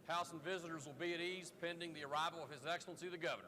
House and visitors will be at ease pending the arrival of His Excellency the Governor.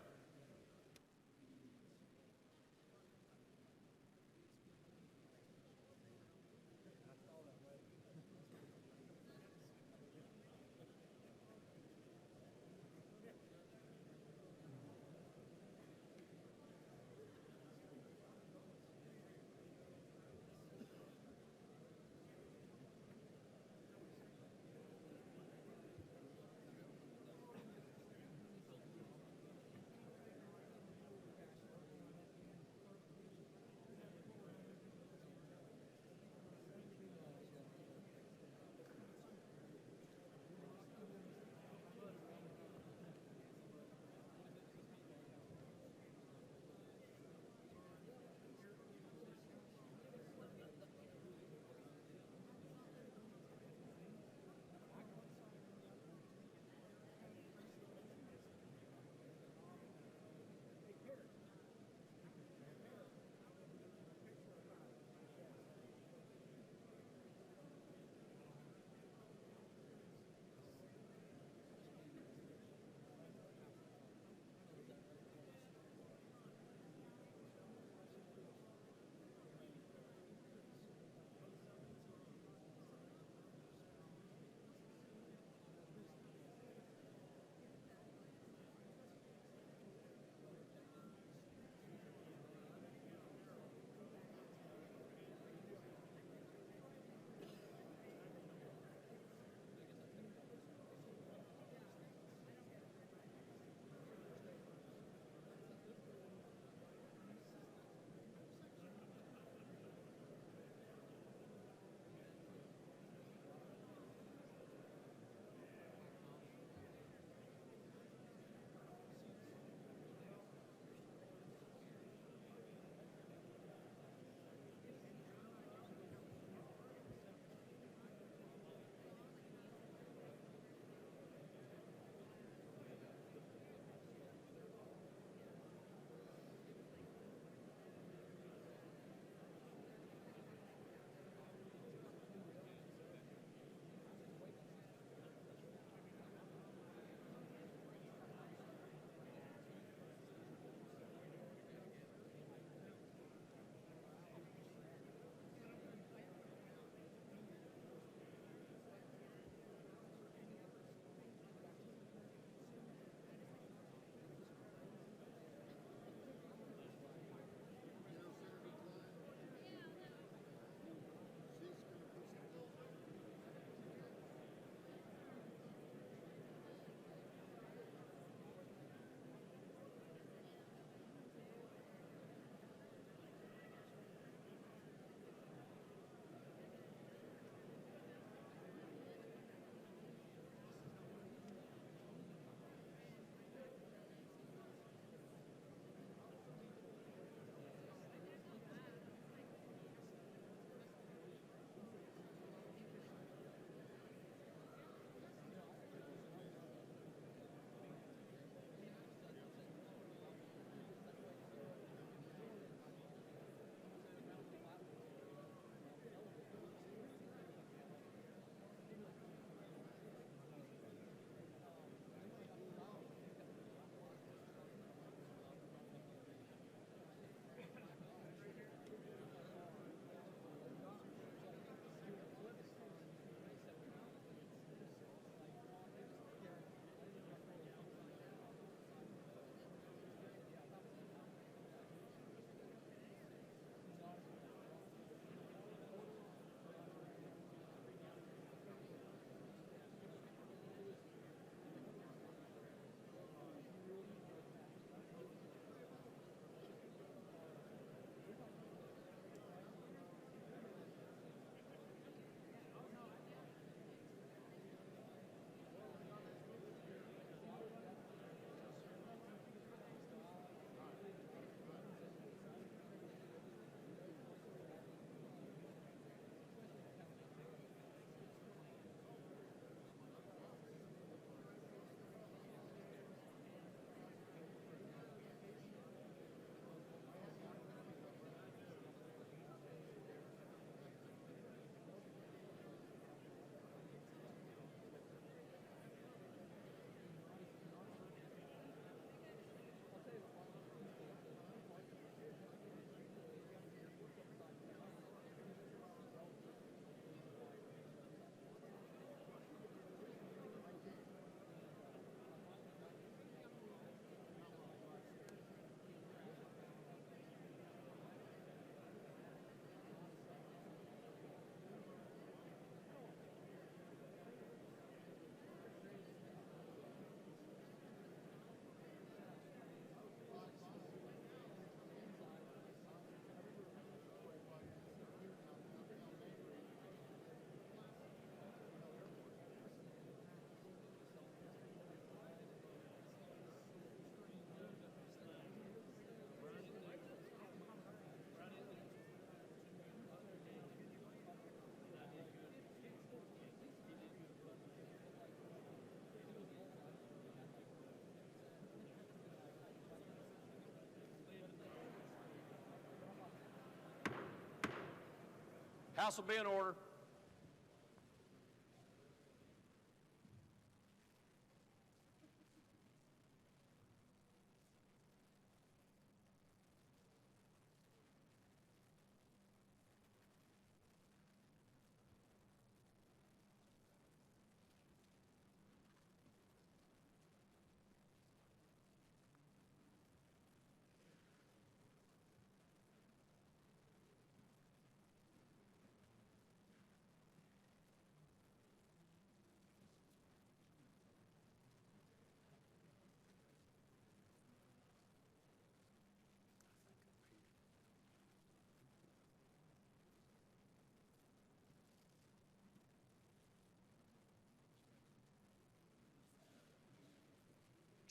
House will be in order.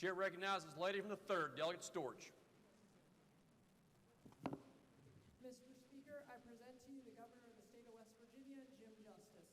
Chair recognizes the lady from the 3rd, Delegate Storch. Mr. Speaker, I present to you the Governor of the State of West Virginia, Jim Justice.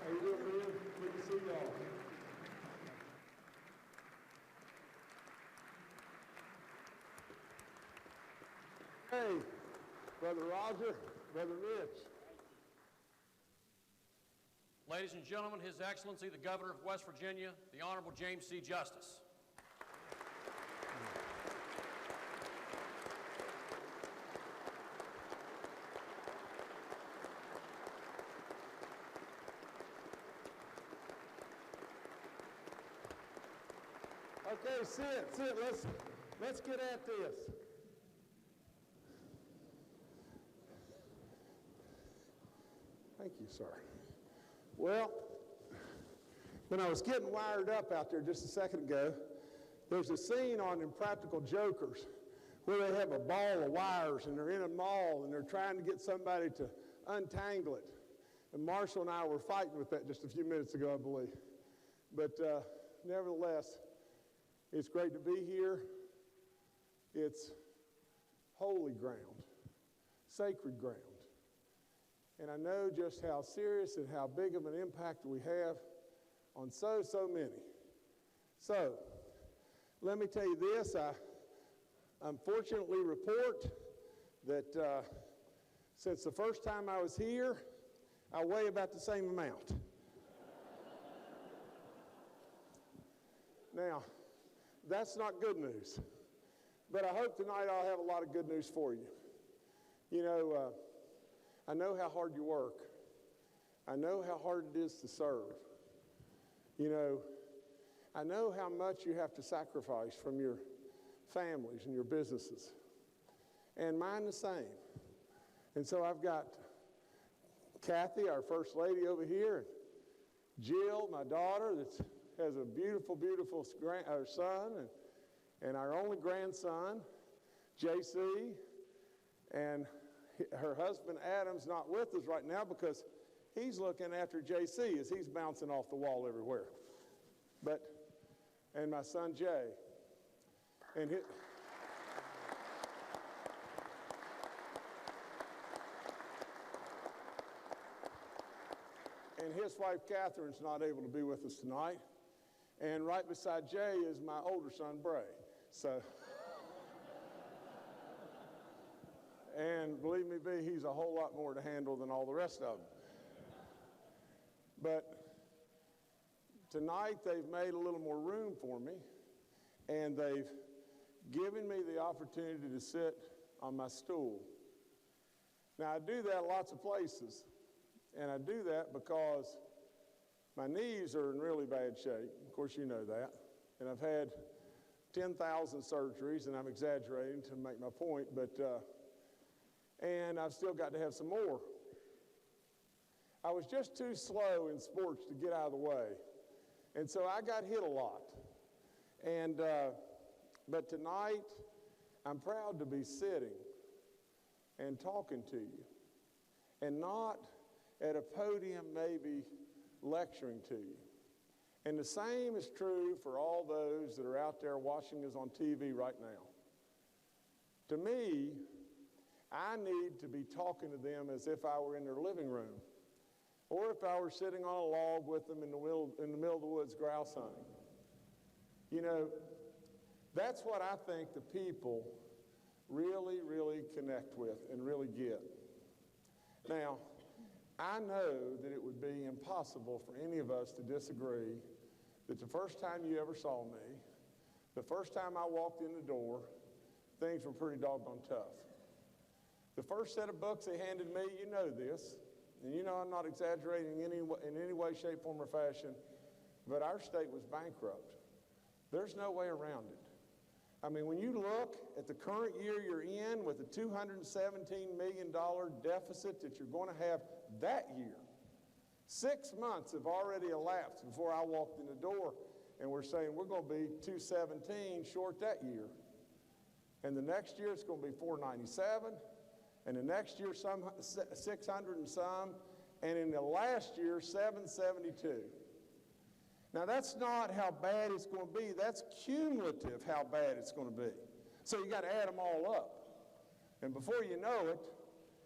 How you doing, man? Good to see y'all. Hey, Brother Roger, Brother Rich. Ladies and gentlemen, His Excellency, the Governor of West Virginia, the Honorable James C. Justice. Okay, sit. Let's get at this. Thank you, sir. Well, when I was getting wired up out there just a second ago, there's a scene on Impractical Jokers where they have a ball of wires and they're in a mall and they're trying to get somebody to untangle it. And Marshall and I were fighting with that just a few minutes ago, I believe. But nevertheless, it's great to be here. It's holy ground, sacred ground. And I know just how serious and how big of an impact we have on so many. So, let me tell you this. I unfortunately report that since the first time I was here, I weigh about the same amount. Now, that's not good news. But I hope tonight I'll have a lot of good news for you. You know, I know how hard you work. I know how hard it is to serve. You know, I know how much you have to sacrifice from your families and your businesses. And mine the same. And so I've got Kathy, our First Lady over here, and Jill, my daughter, that has a beautiful, beautiful son, and our only grandson, JC, and her husband Adam's not with us right now because he's looking after JC as he's bouncing off the wall everywhere. And my son Jay. and his wife Catherine's not able to be with us tonight. And right beside Jay is my older son, Bray. So, and believe me, B, he's a whole lot more to handle than all the rest of them. But tonight they've made a little more room for me, and they've given me the opportunity to sit on my stool. Now, I do that lots of places, and I do that because my knees are in really bad shape. Of course, you know that. And I've had 10,000 surgeries, and I'm exaggerating to make my point, but, and I've still got to have some more. I was just too slow in sports to get out of the way, and so I got hit a lot. And, but tonight, I'm proud to be sitting and talking to you, and not at a podium maybe lecturing to you. And the same is true for all those that are out there watching us on TV right now. To me, I need to be talking to them as if I were in their living room, or if I were sitting on a log with them in the middle of the woods grouse hunting. You know, that's what I think the people really, really connect with and really get. Now, I know that it would be impossible for any of us to disagree that the first time you ever saw me, the first time I walked in the door, things were pretty doggone tough. The first set of books they handed me, you know this, and you know I'm not exaggerating in any way, shape, form, or fashion, but our state was bankrupt. There's no way around it. I mean, when you look at the current year you're in with a $217 million deficit that you're going to have that year, 6 months have already elapsed before I walked in the door, and we're saying we're going to be 217 short that year. And the next year it's going to be 497, and the next year some 600 and some, and in the last year 772. Now, that's not how bad it's going to be. That's cumulative how bad it's going to be. So you got to add them all up. And before you know it,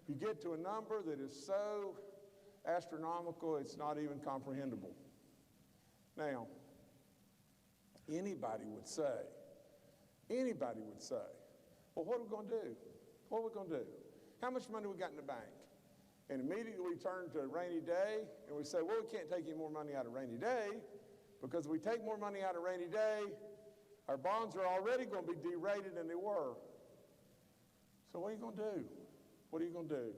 you get to a number that is so astronomical it's not even comprehensible. Now, anybody would say, well, what are we going to do? What are we going to do? How much money we got in the bank? And immediately we turn to a rainy day, and we say, well, we can't take any more money out of rainy day, because if we take more money out of rainy day, our bonds are already going to be derated than they were. So what are you going to do? What are you going to do?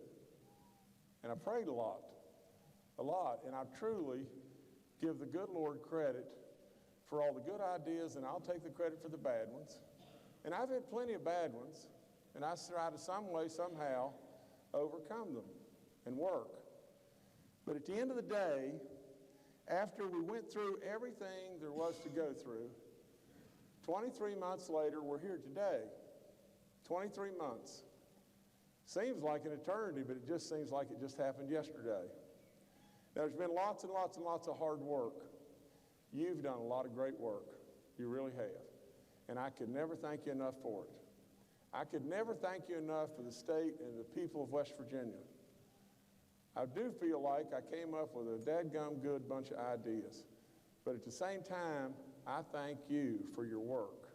And I prayed a lot, and I truly give the good Lord credit for all the good ideas, and I'll take the credit for the bad ones. And I've had plenty of bad ones, and I try to some way, somehow, overcome them and work. But at the end of the day, after we went through everything there was to go through, 23 months later, we're here today. 23 months. Seems like an eternity, but it just seems like it just happened yesterday. There's been lots and lots and lots of hard work. You've done a lot of great work. You really have. And I could never thank you enough for it. I could never thank you enough for the state and the people of West Virginia. I do feel like I came up with a dadgum good bunch of ideas. But at the same time, I thank you for your work.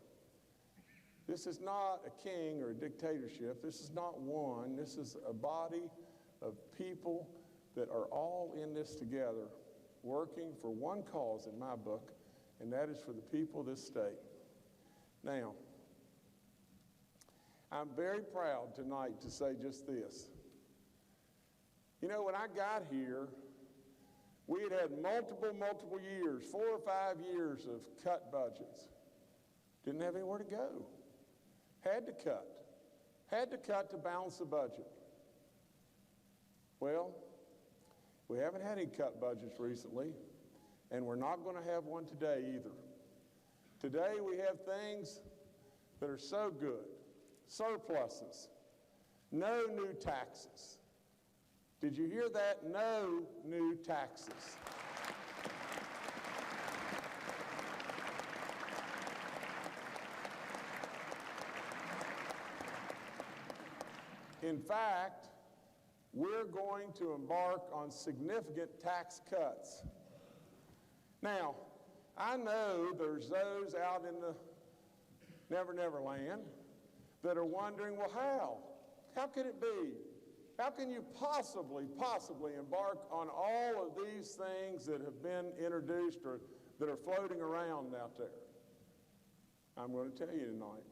This is not a king or a dictatorship. This is not one. This is a body of people that are all in this together, working for one cause in my book, and that is for the people of this state. Now, I'm very proud tonight to say just this. You know, when I got here, we had had multiple years, 4 or 5 years of cut budgets. Didn't have anywhere to go. Had to cut. Had to cut to balance the budget. Well, we haven't had any cut budgets recently, and we're not going to have one today either. Today we have things that are so good. Surpluses. No new taxes. Did you hear that? No new taxes. In fact, we're going to embark on significant tax cuts. Now, I know there's those out in the Never Never Land that are wondering, well, how? How can it be? How can you possibly embark on all of these things that have been introduced or that are floating around out there? I'm going to tell you tonight.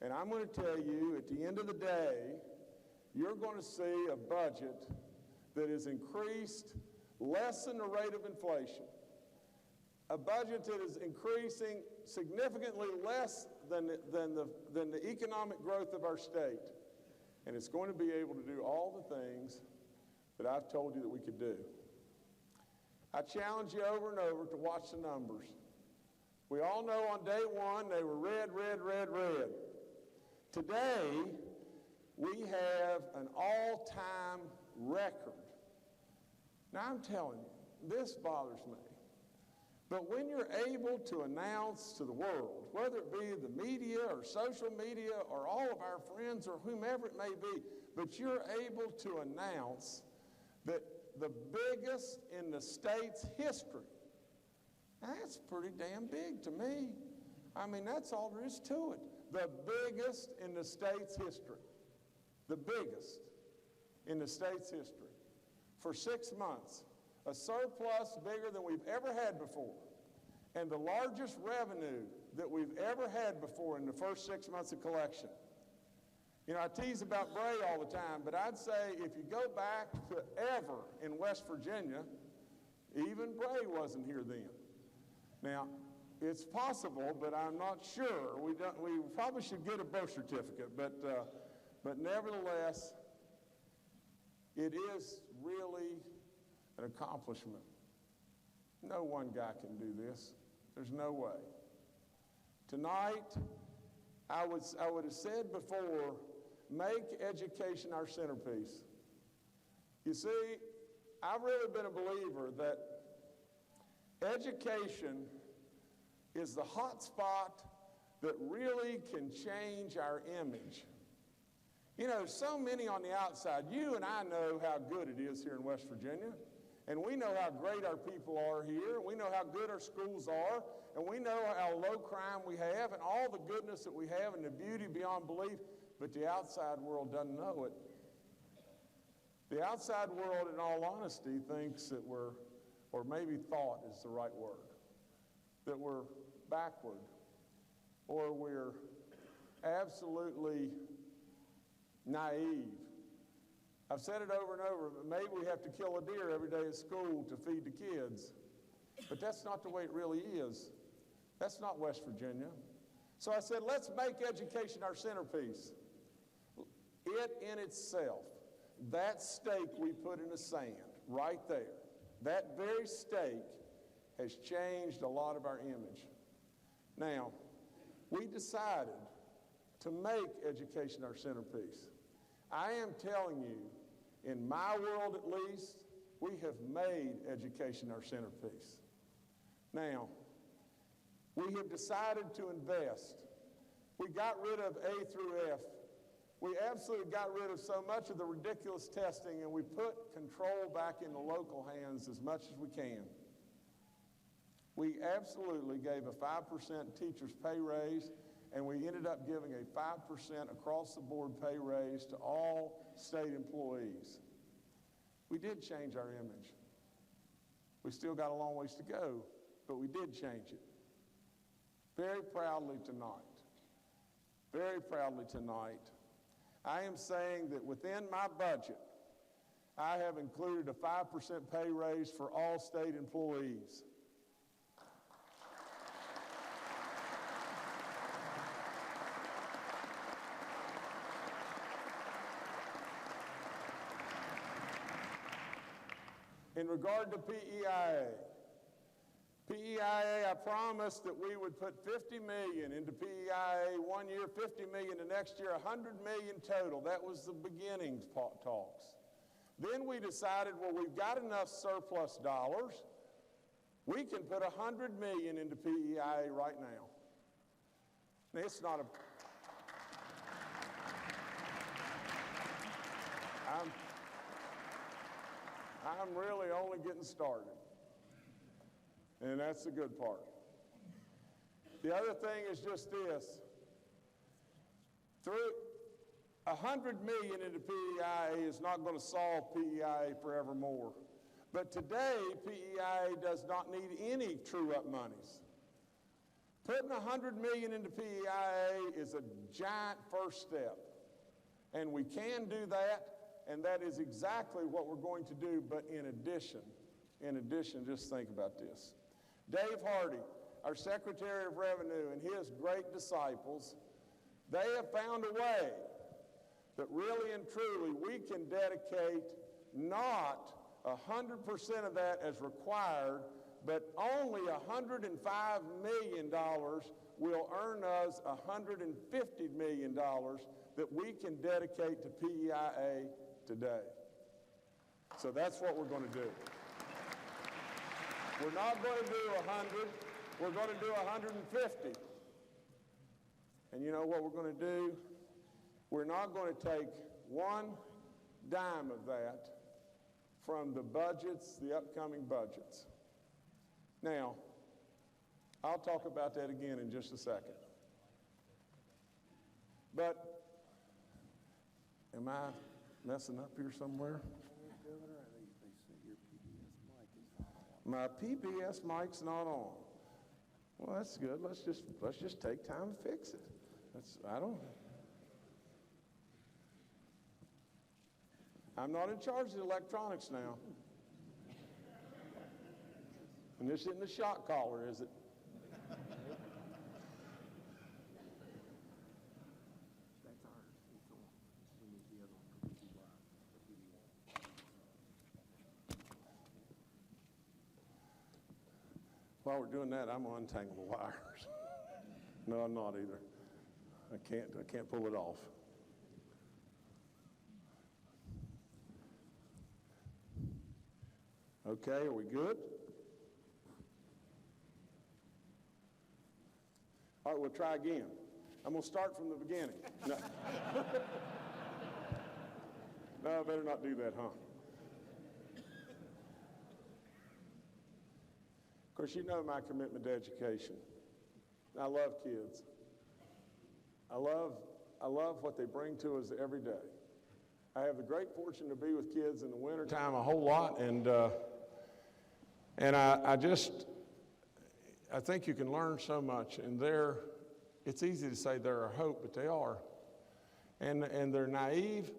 And I'm going to tell you, at the end of the day, you're going to see a budget that is increased less than the rate of inflation. A budget that is increasing significantly less than the economic growth of our state. And it's going to be able to do all the things that I've told you that we could do. I challenge you over and over to watch the numbers. We all know on day one they were red, red, red, red. Today, we have an all-time record. Now, I'm telling you, this bothers me. But when you're able to announce to the world, whether it be the media or social media or all of our friends or whomever it may be, but you're able to announce that the biggest in the state's history, that's pretty damn big to me. I mean, that's all there is to it. The biggest in the state's history. The biggest in the state's history. For 6 months. A surplus bigger than we've ever had before, and the largest revenue that we've ever had before in the first 6 months of collection. You know, I tease about Bray all the time, but I'd say if you go back to ever in West Virginia, even Bray wasn't here then. Now, it's possible, but I'm not sure. We probably should get a birth certificate, but nevertheless, it is really an accomplishment. No one guy can do this. There's no way. Tonight, I would have said before, make education our centerpiece. You see, I've really been a believer that education is the hot spot that really can change our image. You know, so many on the outside, you and I know how good it is here in West Virginia. And we know how great our people are here. We know how good our schools are. And we know how low crime we have and all the goodness that we have and the beauty beyond belief. But the outside world doesn't know it. The outside world, in all honesty, thinks that we're, or maybe thought is the right word, that we're backward or we're absolutely naive. I've said it over and over, but maybe we have to kill a deer every day at school to feed the kids. But that's not the way it really is. That's not West Virginia. So I said, let's make education our centerpiece. It in itself, that stake we put in the sand right there, that very stake has changed a lot of our image. Now, we decided to make education our centerpiece. I am telling you, in my world at least, we have made education our centerpiece. Now, we have decided to invest. We got rid of A through F. We absolutely got rid of so much of the ridiculous testing, and we put control back in the local hands as much as we can. We absolutely gave a 5% teacher's pay raise, and we ended up giving a 5% across-the-board pay raise to all state employees. We did change our image. We still got a long ways to go, but we did change it. Very proudly tonight, I am saying that within my budget, I have included a 5% pay raise for all state employees. In regard to PEIA, I promised that we would put $50 million into PEIA 1 year, $50 million the next year, $100 million total. That was the beginning talks. Then we decided, well, we've got enough surplus dollars. We can put $100 million into PEIA right now. Now, it's not a... I'm really only getting started. And that's the good part. The other thing is just this. Through $100 million into PEIA is not going to solve PEIA forevermore. But today, PEIA does not need any true-up monies. Putting $100 million into PEIA is a giant first step. And we can do that, and that is exactly what we're going to do. But in addition, just think about this. Dave Hardy, our Secretary of Revenue, and his great disciples, they have found a way that really and truly we can dedicate not 100% of that as required, but only $105 million will earn us $150 million that we can dedicate to PEIA today. So that's what we're going to do. We're not going to do 100, we're going to do 150. And you know what we're going to do? We're not going to take one dime of that from the budgets, the upcoming budgets. Now, I'll talk about that again in just a second. But, am I messing up here somewhere? My PBS mic's not on. Well, that's good. Let's just take time to fix it. I'm not in charge of the electronics now. And this isn't the shot caller, is it? While we're doing that, I'm going to untangle the wires. No, I'm not either. I can't pull it off. Okay, are we good? All right, we'll try again. I'm going to start from the beginning. No, no, I better not do that, huh? Of course, you know my commitment to education. I love kids. I love what they bring to us every day. I have the great fortune to be with kids in the wintertime a whole lot, and I think you can learn so much, and it's easy to say they're our hope, but they are. And they're naive,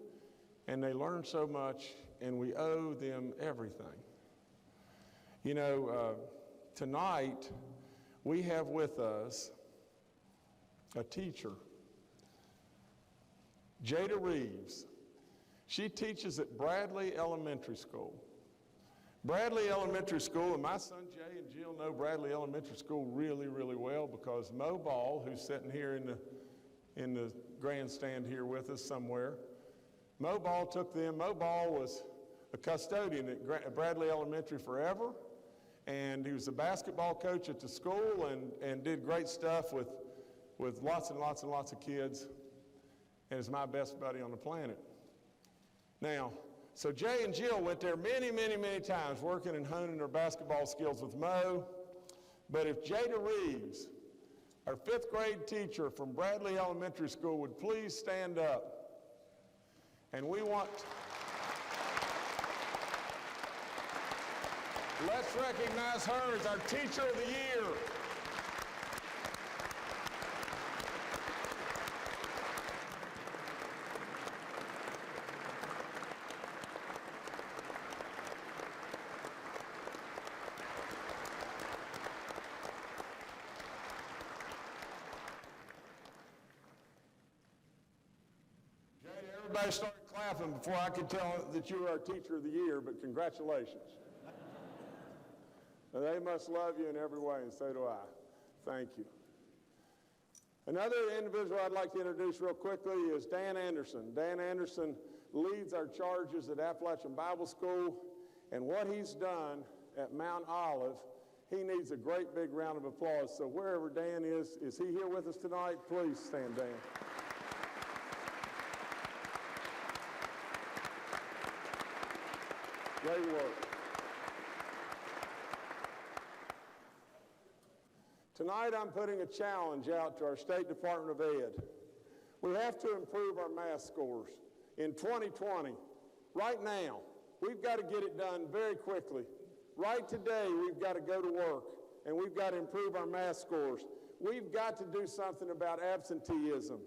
and they learn so much, and we owe them everything. You know, tonight, we have with us a teacher, Jada Reeves. She teaches at Bradley Elementary School. Bradley Elementary School, and my son Jay and Jill know Bradley Elementary School really, really well because Mo Ball, who's sitting here in the grandstand here with us somewhere, Mo Ball took them. Mo Ball was a custodian at Bradley Elementary forever, and he was a basketball coach at the school and did great stuff with lots and lots and lots of kids, and is my best buddy on the planet. Now, so Jay and Jill went there many, many, many times working and honing their basketball skills with Mo. But if Jada Reeves, our 5th grade teacher from Bradley Elementary School, would please stand up. And let's recognize her as our Teacher of the Year. Everybody started clapping before I could tell that you were our Teacher of the Year, but congratulations. Now, they must love you in every way, and so do I. Thank you. Another individual I'd like to introduce real quickly is Dan Anderson. Dan Anderson leads our charges at Appalachian Bible School, and what he's done at Mount Olive, he needs a great big round of applause. So wherever Dan is he here with us tonight? Please stand, Dan. Great work. Tonight I'm putting a challenge out to our State Department of Ed. We have to improve our math scores. In 2020, right now, we've got to get it done very quickly. Right today, we've got to go to work, and we've got to improve our math scores. We've got to do something about absenteeism.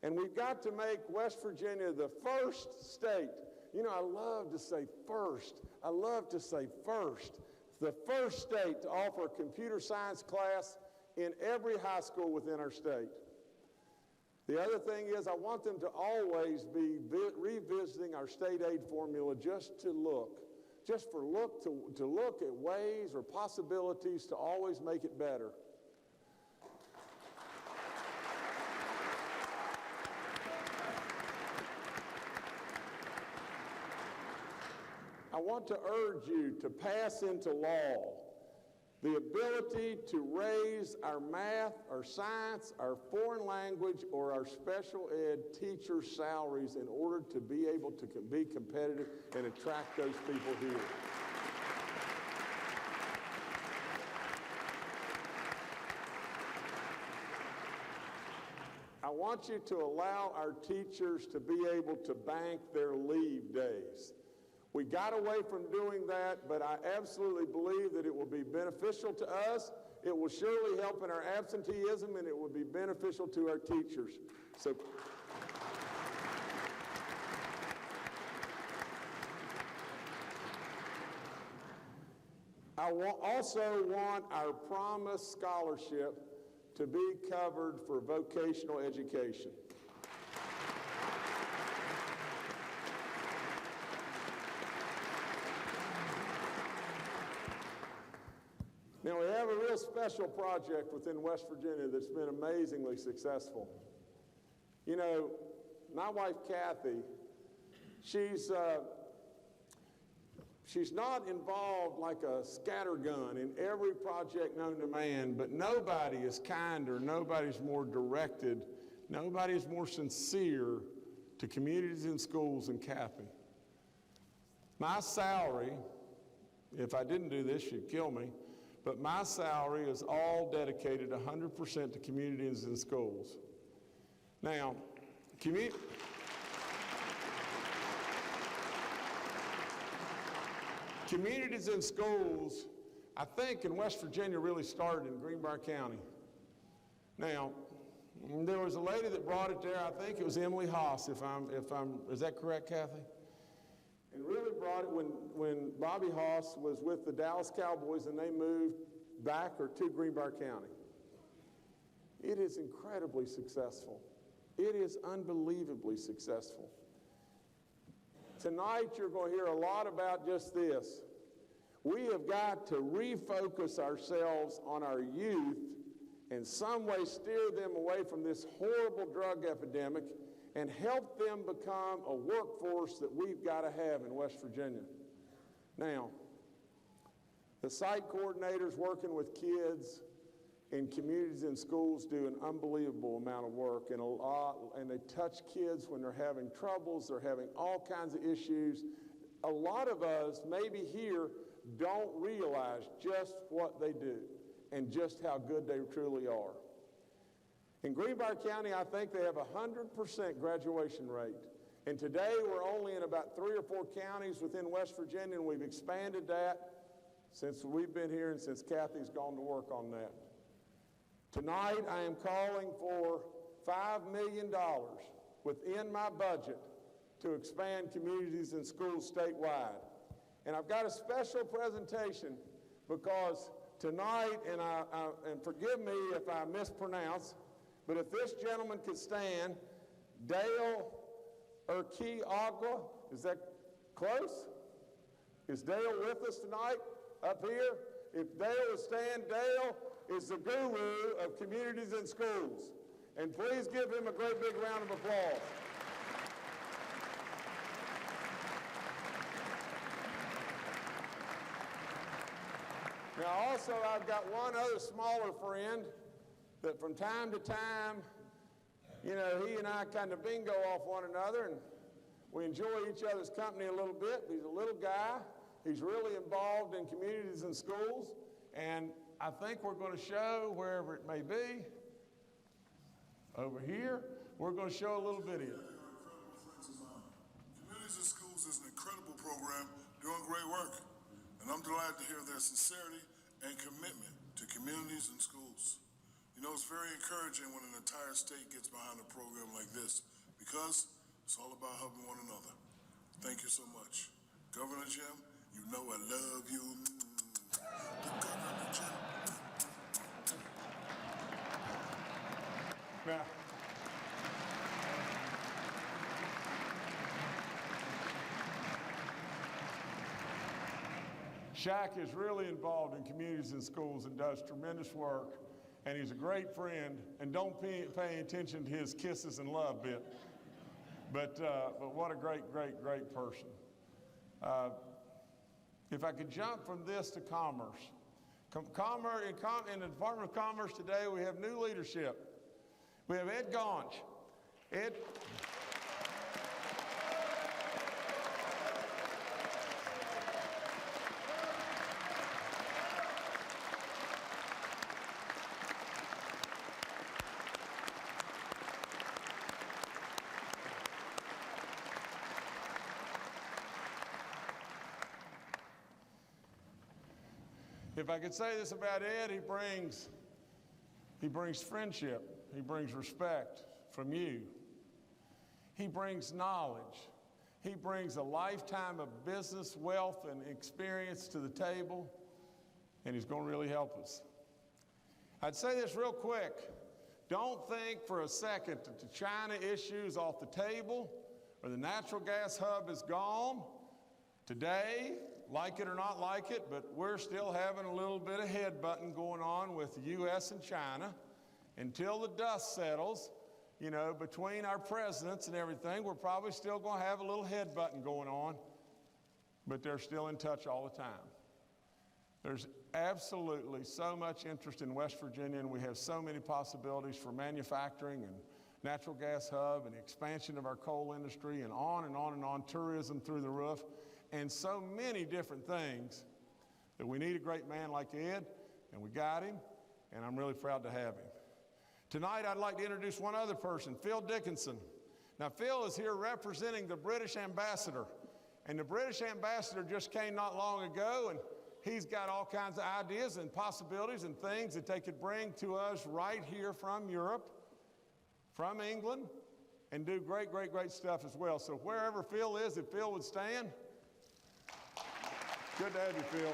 And we've got to make West Virginia the first state. You know, I love to say first. I love to say first. The first state to offer a computer science class in every high school within our state. The other thing is I want them to always be revisiting our state aid formula just to look at ways or possibilities to always make it better. I want to urge you to pass into law the ability to raise our math, our science, our foreign language, or our special ed teachers' salaries in order to be able to be competitive and attract those people here. I want you to allow our teachers to be able to bank their leave days. We got away from doing that, but I absolutely believe that it will be beneficial to us. It will surely help in our absenteeism, and it will be beneficial to our teachers. So, I also want our promised scholarship to be covered for vocational education. Now, we have a real special project within West Virginia that's been amazingly successful. You know, my wife, Kathy, she's not involved like a scattergun in every project known to man, but nobody is kinder, nobody's more directed, nobody is more sincere to communities and schools than Kathy. My salary, if I didn't do this, she'd kill me, but my salary is all dedicated 100% to communities and schools. Now, communities and schools, I think in West Virginia really started in Greenbrier County. Now, there was a lady that brought it there, I think it was Emily Haas, is that correct, Kathy? And really brought it when Bobby Haas was with the Dallas Cowboys and they moved back or to Greenbrier County. It is incredibly successful. It is unbelievably successful. Tonight you're going to hear a lot about just this. We have got to refocus ourselves on our youth and some way steer them away from this horrible drug epidemic and help them become a workforce that we've got to have in West Virginia. Now, the site coordinators working with kids in communities and schools do an unbelievable amount of work and they touch kids when they're having troubles, they're having all kinds of issues. A lot of us, maybe here, don't realize just what they do and just how good they truly are. In Greenbrier County, I think they have a 100% graduation rate. And today, we're only in about 3 or 4 counties within West Virginia, and we've expanded that since we've been here and since Kathy's gone to work on that. Tonight, I am calling for $5 million within my budget to expand communities and schools statewide. And I've got a special presentation because tonight, and forgive me if I mispronounce, but if this gentleman could stand, Dale Urquiagua, is that close? Is Dale with us tonight up here? If Dale would stand, Dale is the guru of communities and schools. And please give him a great big round of applause. Now also I've got one other smaller friend that from time to time, you know, he and I kind of bingo off one another and we enjoy each other's company a little bit. He's a little guy. He's really involved in communities and schools, and I think we're going to show, wherever it may be, over here, we're going to show a little video. Communities and Schools is an incredible program doing great work, and I'm delighted to hear their sincerity and commitment to communities and schools. You know, it's very encouraging when an entire state gets behind a program like this, because it's all about helping one another. Thank you so much. Governor Jim, you know I love you. Governor Jim. Now, Shaq is really involved in communities and schools and does tremendous work, and he's a great friend, and don't pay attention to his kisses and love bit. But what a great person. If I could jump from this to commerce. In the Department of Commerce today, we have new leadership. We have Ed Gaunch. Ed. If I could say this about Ed, he brings friendship. He brings respect from you. He brings knowledge. He brings a lifetime of business wealth and experience to the table, and he's going to really help us. I'd say this real quick. Don't think for a second that the China issue is off the table or the natural gas hub is gone. Today, like it or not like it, but we're still having a little bit of headbutting going on with the U.S. and China. Until the dust settles, you know, between our presidents and everything, we're probably still going to have a little headbutting going on, but they're still in touch all the time. There's absolutely so much interest in West Virginia, and we have so many possibilities for manufacturing and natural gas hub and expansion of our coal industry and on and on and on, tourism through the roof, and so many different things that we need a great man like Ed, and we got him, and I'm really proud to have him. Tonight, I'd like to introduce one other person, Phil Dickinson. Now, Phil is here representing the British ambassador, and the British ambassador just came not long ago, and he's got all kinds of ideas and possibilities and things that they could bring to us right here from Europe, from England, and do great stuff as well. So wherever Phil is, if Phil would stand. Good to have you, Phil.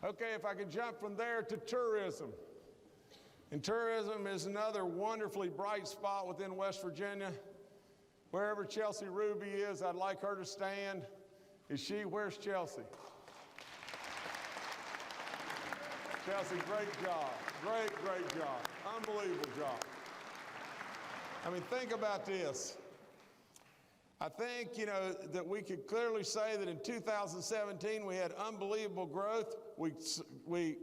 Okay, if I could jump from there to tourism. And tourism is another wonderfully bright spot within West Virginia. Wherever Chelsea Ruby is, I'd like her to stand. Where's Chelsea? Chelsea, great job. Great job. Unbelievable job. I mean, think about this. I think, you know, that we could clearly say that in 2017 we had unbelievable growth. We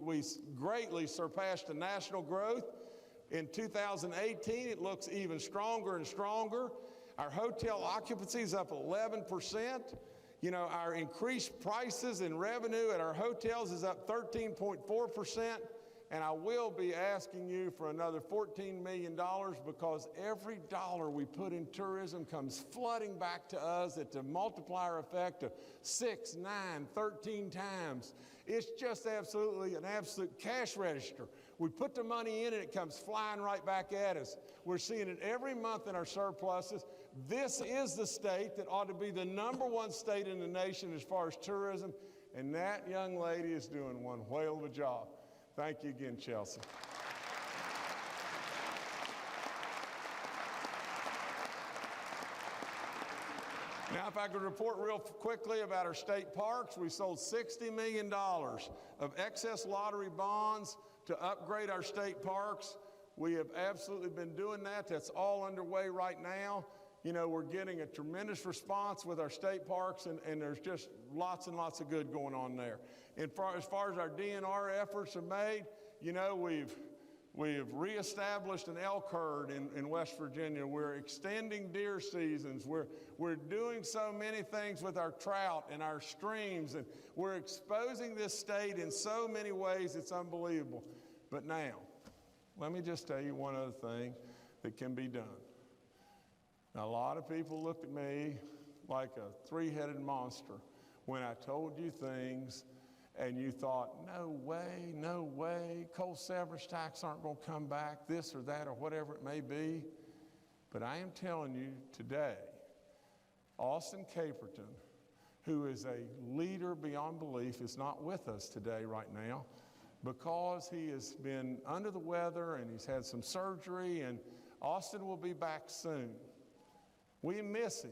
greatly surpassed the national growth. In 2018, it looks even stronger and stronger. Our hotel occupancy is up 11%. You know, our increased prices and revenue at our hotels is up 13.4%. And I will be asking you for another $14 million because every dollar we put in tourism comes flooding back to us at the multiplier effect of 6, 9, 13 times. It's just absolutely an absolute cash register. We put the money in and it comes flying right back at us. We're seeing it every month in our surpluses. This is the state that ought to be the #1 state in the nation as far as tourism, and that young lady is doing one whale of a job. Thank you again, Chelsea. Now, if I could report real quickly about our state parks, we sold $60 million of excess lottery bonds to upgrade our state parks. We have absolutely been doing that. That's all underway right now. You know, we're getting a tremendous response with our state parks, and there's just lots and lots of good going on there. And as far as our DNR efforts are made, you know, we've reestablished an elk herd in West Virginia. We're extending deer seasons. We're doing so many things with our trout and our streams, and we're exposing this state in so many ways, it's unbelievable. But now, let me just tell you one other thing that can be done. Now, a lot of people looked at me like a three-headed monster when I told you things and you thought, no way, coal severance tax aren't going to come back, this or that or whatever it may be. But I am telling you today, Austin Caperton, who is a leader beyond belief, is not with us today right now because he has been under the weather and he's had some surgery, and Austin will be back soon. We miss him.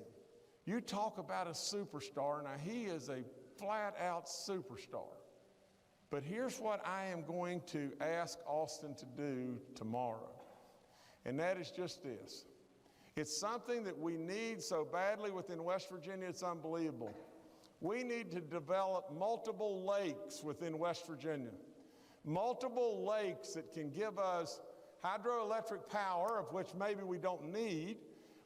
You talk about a superstar. Now, he is a flat-out superstar. But here's what I am going to ask Austin to do tomorrow, and that is just this. It's something that we need so badly within West Virginia, it's unbelievable. We need to develop multiple lakes within West Virginia, multiple lakes that can give us hydroelectric power, of which maybe we don't need,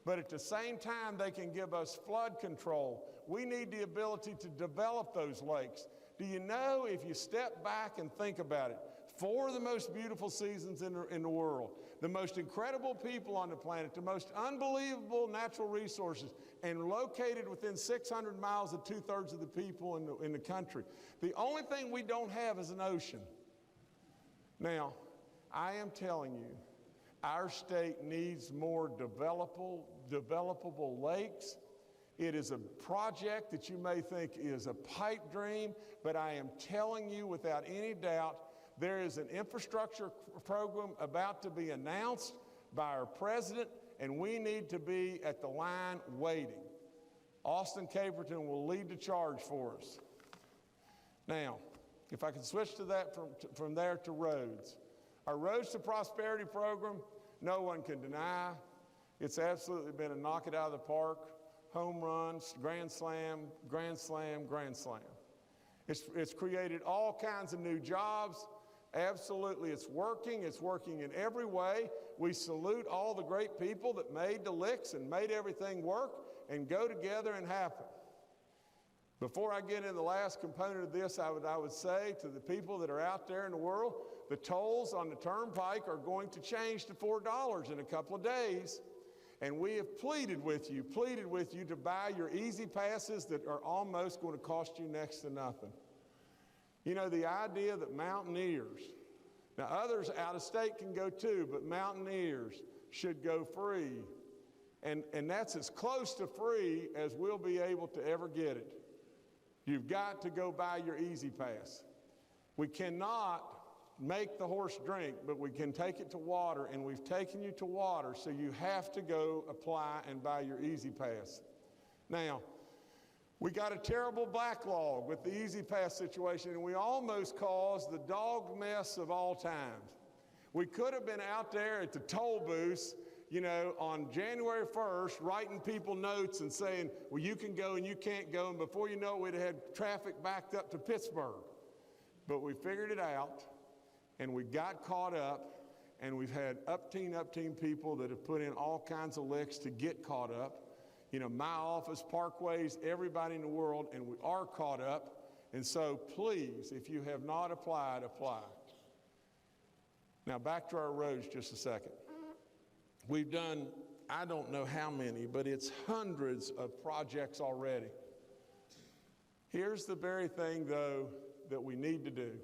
but at the same time, they can give us flood control. We need the ability to develop those lakes. Do you know, if you step back and think about it, 4 of the most beautiful seasons in the world, the most incredible people on the planet, the most unbelievable natural resources, and located within 600 miles of 2/3 of the people in the country. The only thing we don't have is an ocean. Now, I am telling you, our state needs more developable lakes. It is a project that you may think is a pipe dream, but I am telling you without any doubt, there is an infrastructure program about to be announced by our president, and we need to be at the line waiting. Austin Caperton will lead the charge for us. Now, if I can switch to that from there to roads. Our Roads to Prosperity program, no one can deny. It's absolutely been a knock it out of the park, home runs, grand slam, grand slam, grand slam. It's created all kinds of new jobs. Absolutely, it's working in every way. We salute all the great people that made the licks and made everything work and go together and happen. Before I get into the last component of this, I would say to the people that are out there in the world, the tolls on the turnpike are going to change to $4 in a couple of days. And we have pleaded with you to buy your easy passes that are almost going to cost you next to nothing. You know, the idea that mountaineers, now others out of state can go too, but mountaineers should go free. And that's as close to free as we'll be able to ever get it. You've got to go buy your easy pass. We cannot make the horse drink, but we can take it to water, and we've taken you to water, so you have to go apply and buy your easy pass. Now, we got a terrible backlog with the easy pass situation, and we almost caused the dog mess of all times. We could have been out there at the toll booths, you know, on January 1st, writing people notes and saying, well, you can go and you can't go, and before you know it, we'd have had traffic backed up to Pittsburgh. But we figured it out, and we got caught up, and we've had up-teen people that have put in all kinds of licks to get caught up. You know, my office, Parkways, everybody in the world, and we are caught up. And so please, if you have not applied, apply. Now back to our roads just a second. We've done, I don't know how many, but it's hundreds of projects already. Here's the very thing, though, that we need to do.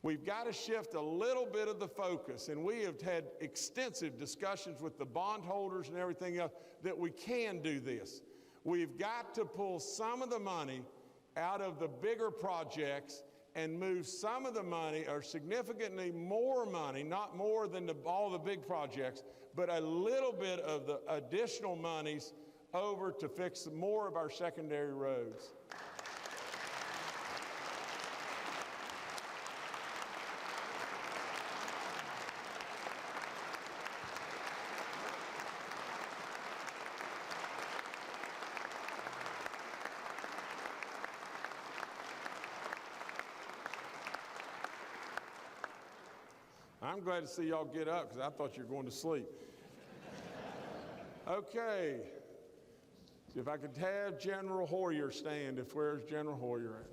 We've got to shift a little bit of the focus, and we have had extensive discussions with the bondholders and everything else that we can do this. We've got to pull some of the money out of the bigger projects and move some of the money, or significantly more money, not more than all the big projects, but a little bit of the additional monies over to fix more of our secondary roads. I'm glad to see y'all get up because I thought you were going to sleep. Okay. If I could have General Hoyer stand, where's General Hoyer at?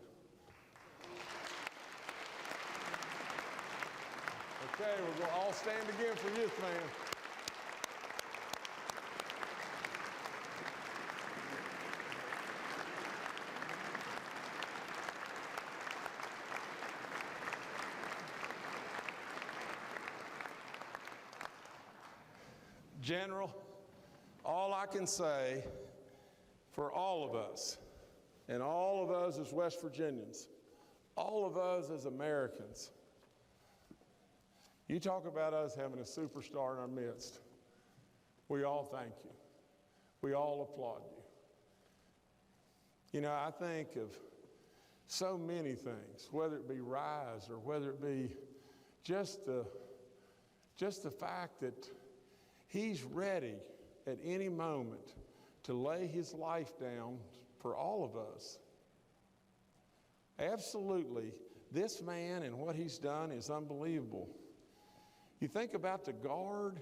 Okay, we're going to all stand again for Youth Man. General, all I can say for all of us, and all of us as West Virginians, all of us as Americans, you talk about us having a superstar in our midst. We all thank you. We all applaud you. You know, I think of so many things, whether it be Rise or whether it be just the fact that he's ready at any moment to lay his life down for all of us. Absolutely, this man and what he's done is unbelievable. You think about the Guard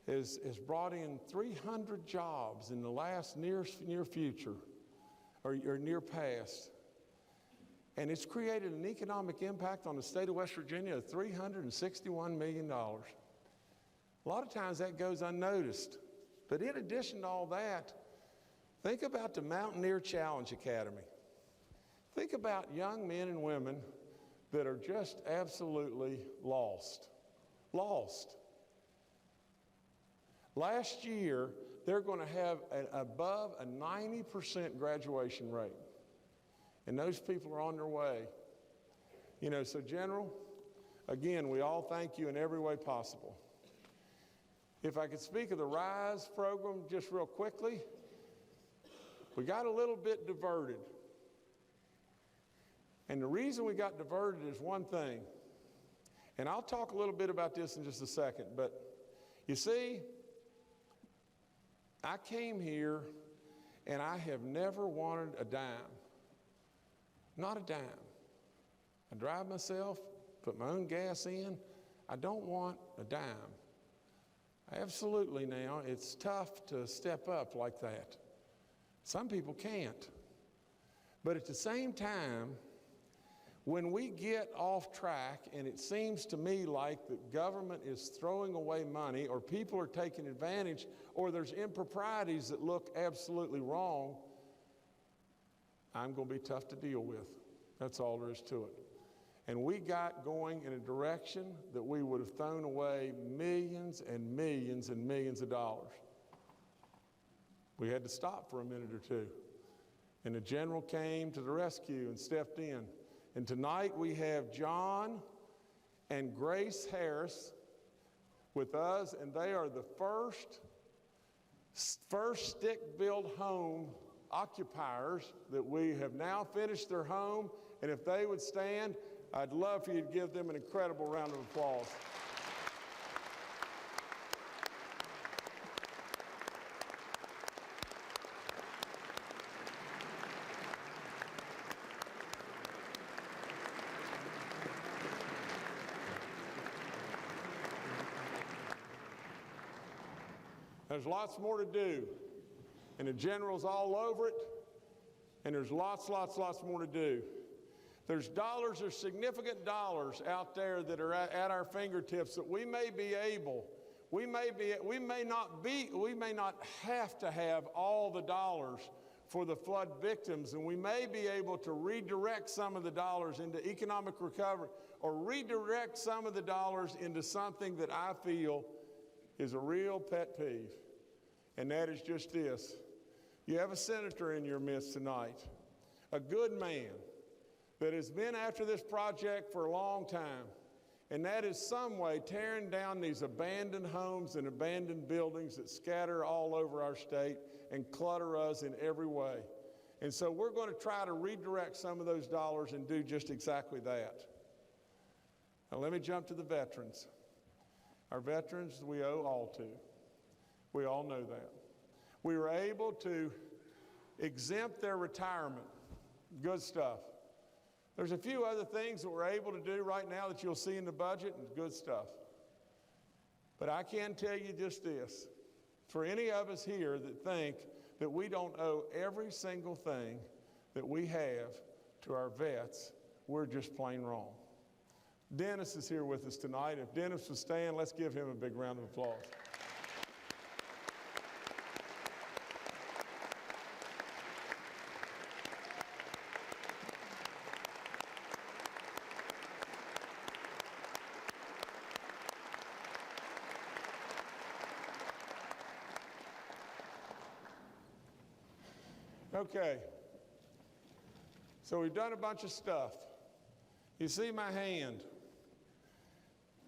has brought in 300 jobs in the last near future or near past. And it's created an economic impact on the state of West Virginia of $361 million. A lot of times that goes unnoticed. But in addition to all that, think about the Mountaineer Challenge Academy. Think about young men and women that are just absolutely lost. Lost. Last year, they're going to have above a 90% graduation rate. And those people are on their way. You know, so General, again, we all thank you in every way possible. If I could speak of the RISE program just real quickly, we got a little bit diverted. And the reason we got diverted is one thing. And I'll talk a little bit about this in just a second. But you see, I came here and I have never wanted a dime. Not a dime. I drive myself, put my own gas in. I don't want a dime. Absolutely now, it's tough to step up like that. Some people can't. But at the same time, when we get off track and it seems to me like the government is throwing away money or people are taking advantage or there's improprieties that look absolutely wrong, I'm going to be tough to deal with. That's all there is to it. And we got going in a direction that we would have thrown away millions and millions and millions of dollars. We had to stop for a minute or two. And the General came to the rescue and stepped in. And tonight we have John and Grace Harris with us, and they are the first stick-built home occupiers that we have now finished their home. And if they would stand, I'd love for you to give them an incredible round of applause. There's lots more to do, and the General's all over it, and there's lots more to do. There's significant dollars out there that are at our fingertips that we may not have to have all the dollars for the flood victims, and we may be able to redirect some of the dollars into economic recovery or redirect some of the dollars into something that I feel is a real pet peeve, and that is just this. You have a senator in your midst tonight, a good man that has been after this project for a long time, and that is some way tearing down these abandoned homes and abandoned buildings that scatter all over our state and clutter us in every way. And so we're going to try to redirect some of those dollars and do just exactly that. Now let me jump to the veterans. Our veterans we owe all to. We all know that. We were able to exempt their retirement. Good stuff. There's a few other things that we're able to do right now that you'll see in the budget, and good stuff. But I can tell you just this. For any of us here that think that we don't owe every single thing that we have to our vets, we're just plain wrong. Dennis is here with us tonight. If Dennis would stand, let's give him a big round of applause. Okay, so we've done a bunch of stuff. You see my hand.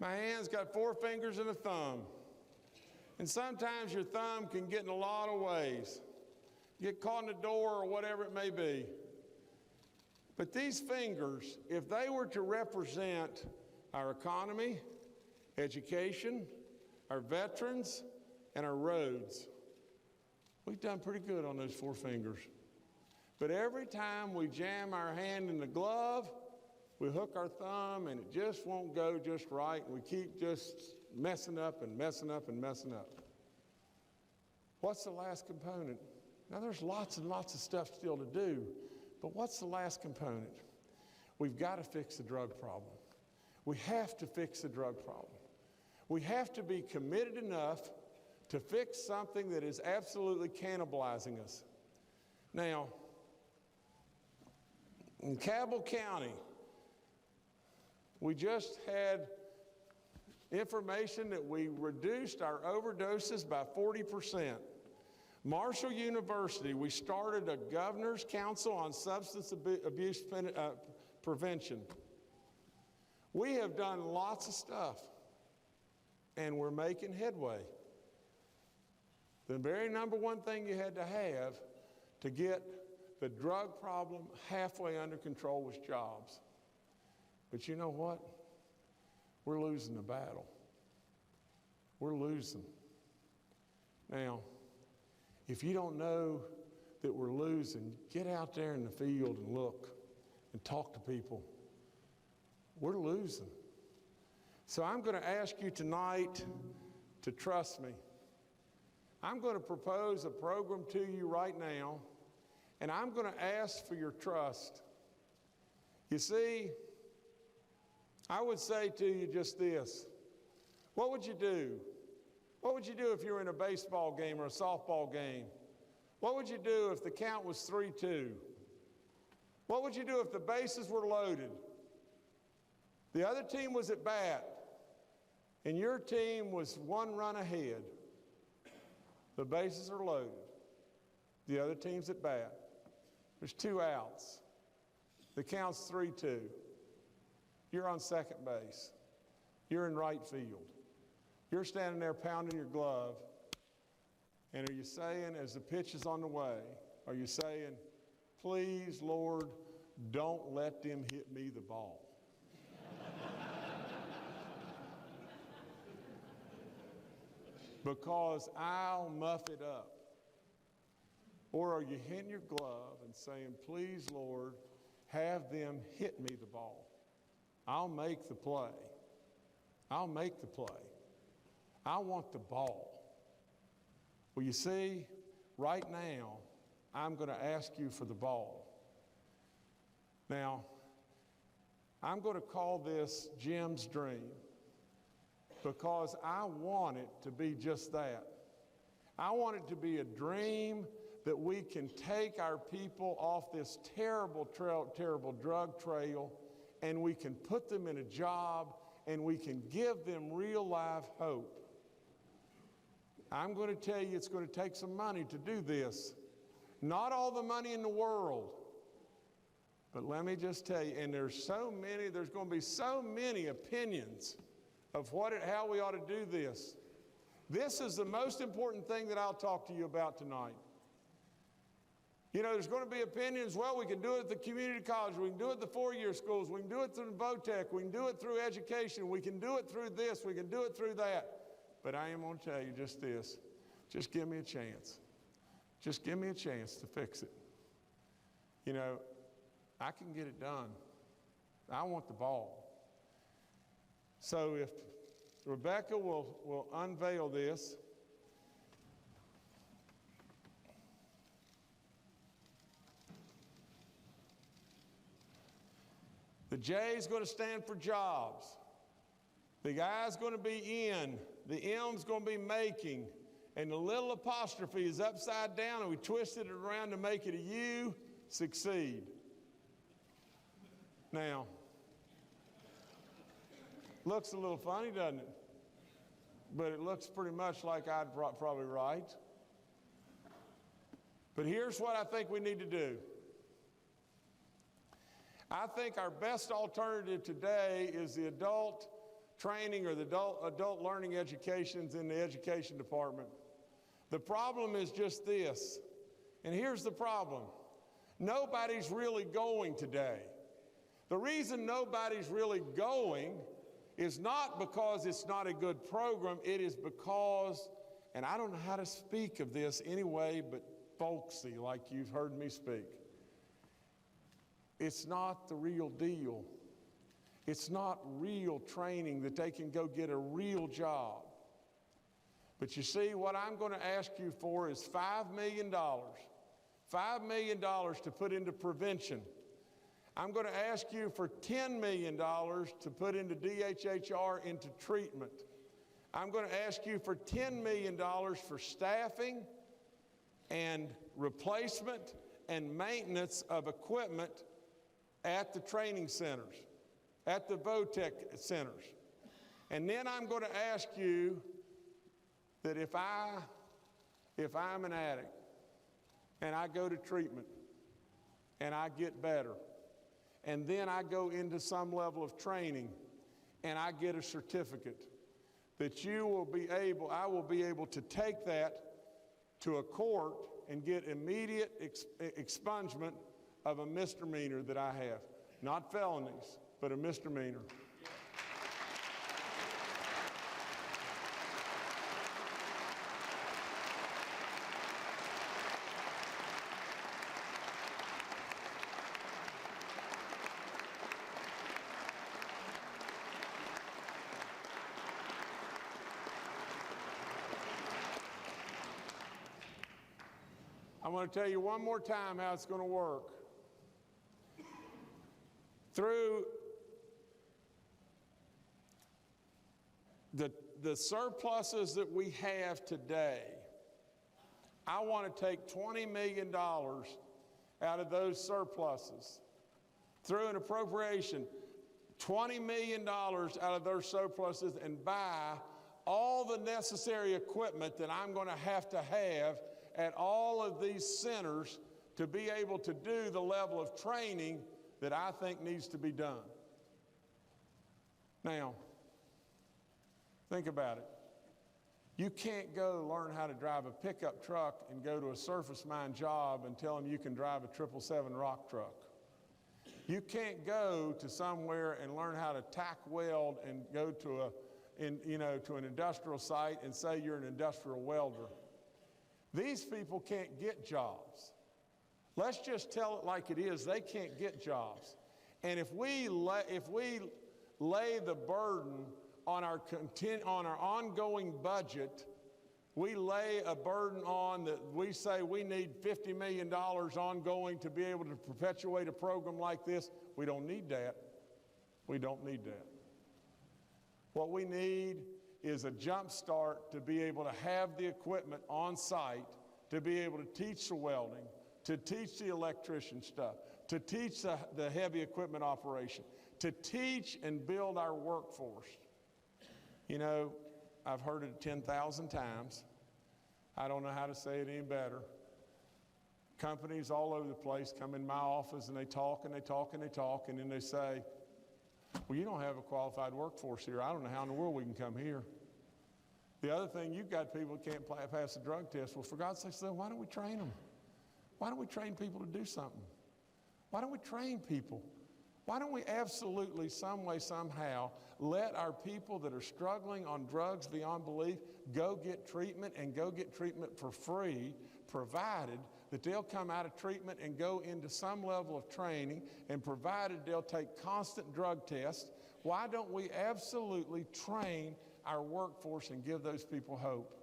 My hand's got 4 fingers and a thumb. And sometimes your thumb can get in a lot of ways. Get caught in the door or whatever it may be. But these fingers, if they were to represent our economy, education, our veterans, and our roads, we've done pretty good on those 4 fingers. But every time we jam our hand in the glove, we hook our thumb and it just won't go just right, and we keep just messing up and messing up and messing up. What's the last component? Now there's lots and lots of stuff still to do, but what's the last component? We've got to fix the drug problem. We have to fix the drug problem. We have to be committed enough to fix something that is absolutely cannibalizing us. Now, in Cabell County, we just had information that we reduced our overdoses by 40%. Marshall University, we started a Governor's Council on Substance Abuse Prevention. We have done lots of stuff, and we're making headway. The very number one thing you had to have to get the drug problem halfway under control was jobs. But you know what? We're losing the battle. We're losing. Now, if you don't know that we're losing, get out there in the field and look and talk to people. We're losing. So I'm going to ask you tonight to trust me. I'm going to propose a program to you right now, and I'm going to ask for your trust. You see, I would say to you just this. What would you do? What would you do if you were in a baseball game or a softball game? What would you do if the count was 3-2? What would you do if the bases were loaded? The other team was at bat, and your team was 1 run ahead. The bases are loaded. The other team's at bat. There's 2 outs. The count's 3-2. You're on second base. You're in right field. You're standing there pounding your glove. And are you saying, as the pitch is on the way, are you saying, please, Lord, don't let them hit me the ball? Because I'll muff it up. Or are you hitting your glove and saying, please, Lord, have them hit me the ball? I'll make the play. I'll make the play. I want the ball. Well, you see, right now, I'm going to ask you for the ball. Now, I'm going to call this Jim's dream, because I want it to be just that. I want it to be a dream that we can take our people off this terrible drug trail, and we can put them in a job, and we can give them real life hope. I'm going to tell you it's going to take some money to do this. Not all the money in the world. But let me just tell you, and there's going to be so many opinions of how we ought to do this. This is the most important thing that I'll talk to you about tonight. You know, there's going to be opinions, well, we can do it at the community college, we can do it at the 4-year schools, we can do it through VOTEC, we can do it through education, we can do it through this, we can do it through that. But I am going to tell you just this. Just give me a chance. Just give me a chance to fix it. You know, I can get it done. I want the ball. So if Rebecca will unveil this. The J is going to stand for jobs. The I is going to be in. The M is going to be making. And the little apostrophe is upside down, and we twisted it around to make it a U, succeed. Now, looks a little funny, doesn't it? But it looks pretty much like I'd probably right. But here's what I think we need to do. I think our best alternative today is the adult training or the adult learning educations in the education department. The problem is just this, and here's the problem. Nobody's really going today. The reason nobody's really going is not because it's not a good program, it is because, and I don't know how to speak of this anyway but folksy like you've heard me speak. It's not the real deal. It's not real training that they can go get a real job. But you see, what I'm going to ask you for is $5 million. $5 million to put into prevention. I'm going to ask you for $10 million to put into DHHR, into treatment. I'm going to ask you for $10 million for staffing and replacement and maintenance of equipment at the training centers, at the VOTEC centers. And then I'm going to ask you that if I'm an addict and I go to treatment and I get better, and then I go into some level of training and I get a certificate, that I will be able to take that to a court and get immediate expungement of a misdemeanor that I have. Not felonies, but a misdemeanor. I want to tell you one more time how it's going to work. Through the surpluses that we have today, I want to take $20 million out of those surpluses. Through an appropriation, $20 million out of those surpluses, and buy all the necessary equipment that I'm going to have at all of these centers to be able to do the level of training that I think needs to be done. Now, think about it. You can't go learn how to drive a pickup truck and go to a surface mine job and tell them you can drive a 777 rock truck. You can't go to somewhere and learn how to tack weld and go to an industrial site and say you're an industrial welder. These people can't get jobs. Let's just tell it like it is. They can't get jobs. And if we lay the burden on our ongoing budget, we lay a burden on that we say we need $50 million ongoing to be able to perpetuate a program like this. We don't need that. We don't need that. What we need is a jump start to be able to have the equipment on site, to be able to teach the welding, to teach the electrician stuff, to teach the heavy equipment operation, to teach and build our workforce. You know, I've heard it 10,000 times. I don't know how to say it any better. Companies all over the place come in my office and they talk and they talk and they talk, and then they say, well, you don't have a qualified workforce here. I don't know how in the world we can come here. The other thing, you've got people who can't pass the drug test. Well, for God's sake, so why don't we train them? Why don't we train people to do something? Why don't we train people? Why don't we absolutely, some way, somehow, let our people that are struggling on drugs beyond belief go get treatment, and go get treatment for free, provided that they'll come out of treatment and go into some level of training, and provided they'll take constant drug tests. Why don't we absolutely train our workforce and give those people hope.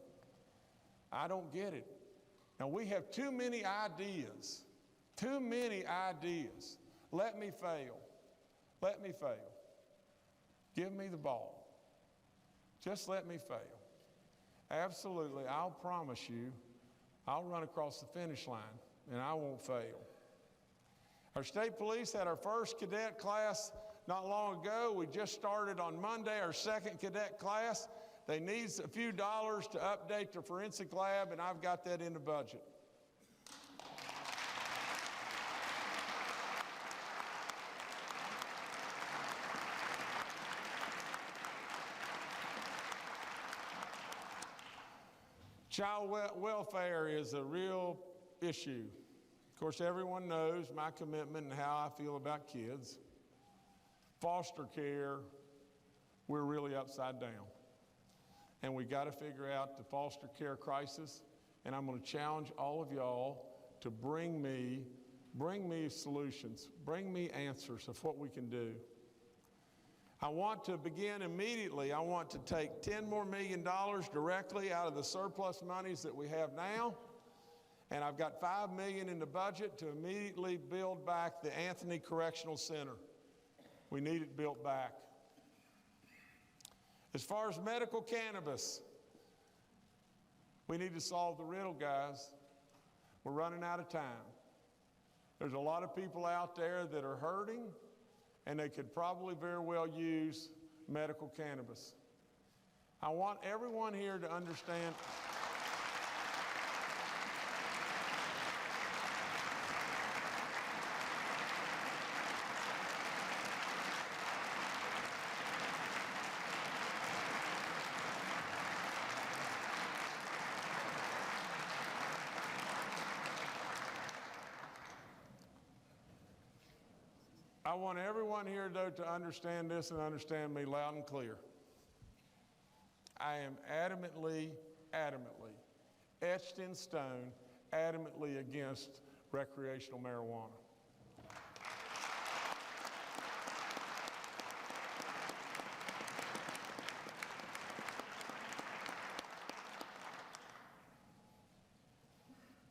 I don't get it. Now, we have too many ideas. Too many ideas. Let me fail. Let me fail. Give me the ball. Just let me fail. Absolutely, I'll promise you, I'll run across the finish line and I won't fail. Our state police had our first cadet class not long ago. We just started on Monday our second cadet class. They need a few dollars to update the forensic lab, and I've got that in the budget. Child welfare is a real issue. Of course, everyone knows my commitment and how I feel about kids. Foster care, we're really upside down. And we got to figure out the foster care crisis, and I'm going to challenge all of y'all to bring me solutions, bring me answers of what we can do. I want to begin immediately. I want to take $10 more million directly out of the surplus monies that we have now, and I've got $5 million in the budget to immediately build back the Anthony Correctional Center. We need it built back. As far as medical cannabis, we need to solve the riddle, guys. We're running out of time. There's a lot of people out there that are hurting, and they could probably very well use medical cannabis. I want everyone here to understand. I want everyone here, though, to understand this and understand me loud and clear. I am adamantly, etched in stone, adamantly against recreational marijuana.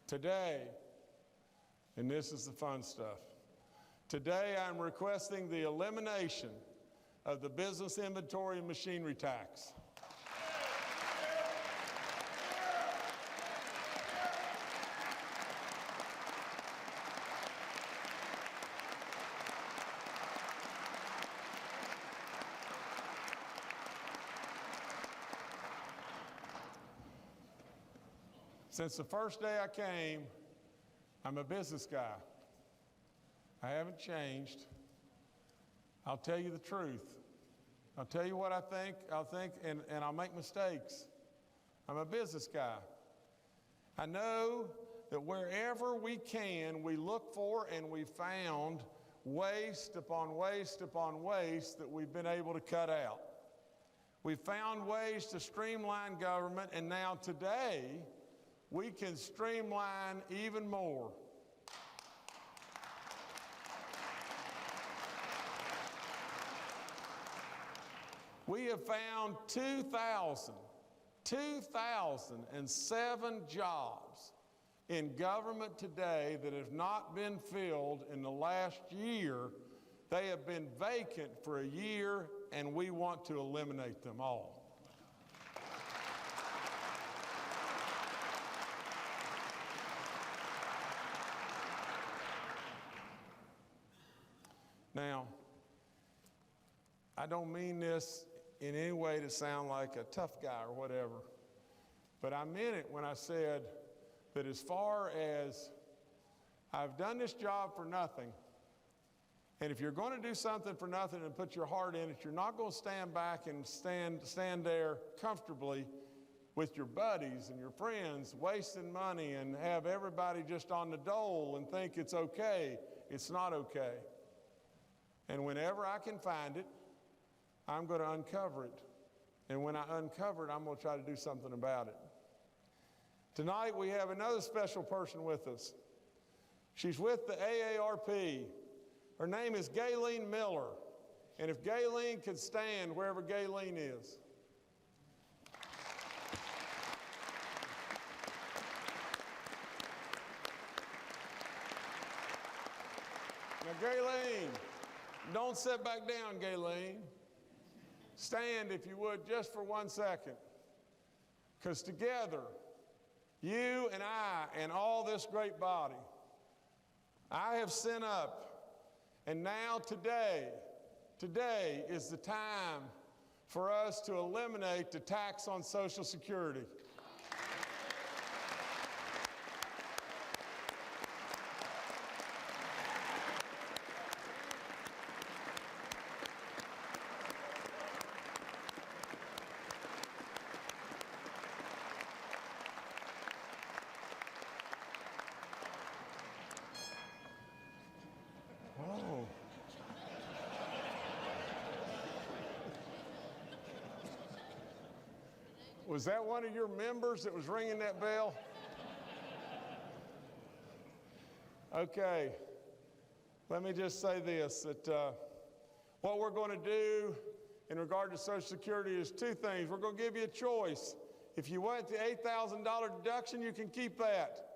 Today, and this is the fun stuff, today I'm requesting the elimination of the business inventory and machinery tax. Since the first day I came, I'm a business guy. I haven't changed. I'll tell you the truth. I'll tell you what I think, and I'll make mistakes. I'm a business guy. I know that wherever we can, we look for and we found waste upon waste upon waste that we've been able to cut out. We've found ways to streamline government, and now today, we can streamline even more. We have found 2,007 jobs in government today that have not been filled in the last year. They have been vacant for a year, and we want to eliminate them all. Now, I don't mean this in any way to sound like a tough guy or whatever, but I meant it when I said that as far as I've done this job for nothing, and if you're going to do something for nothing and put your heart in it, you're not going to stand back and stand there comfortably with your buddies and your friends wasting money and have everybody just on the dole and think it's okay. It's not okay. And whenever I can find it, I'm going to uncover it. And when I uncover it, I'm going to try to do something about it. Tonight, we have another special person with us. She's with the AARP. Her name is Galen Miller. And if Galen could stand wherever Galen is. Now, Galen, don't sit back down, Galen. Stand, if you would, just for 1 second. Because together, you and I and all this great body, I have sent up, and now today is the time for us to eliminate the tax on Social Security. Oh. Was that one of your members that was ringing that bell? Okay, let me just say this, that what we're going to do in regard to Social Security is two things. We're going to give you a choice. If you want the $8,000 deduction, you can keep that.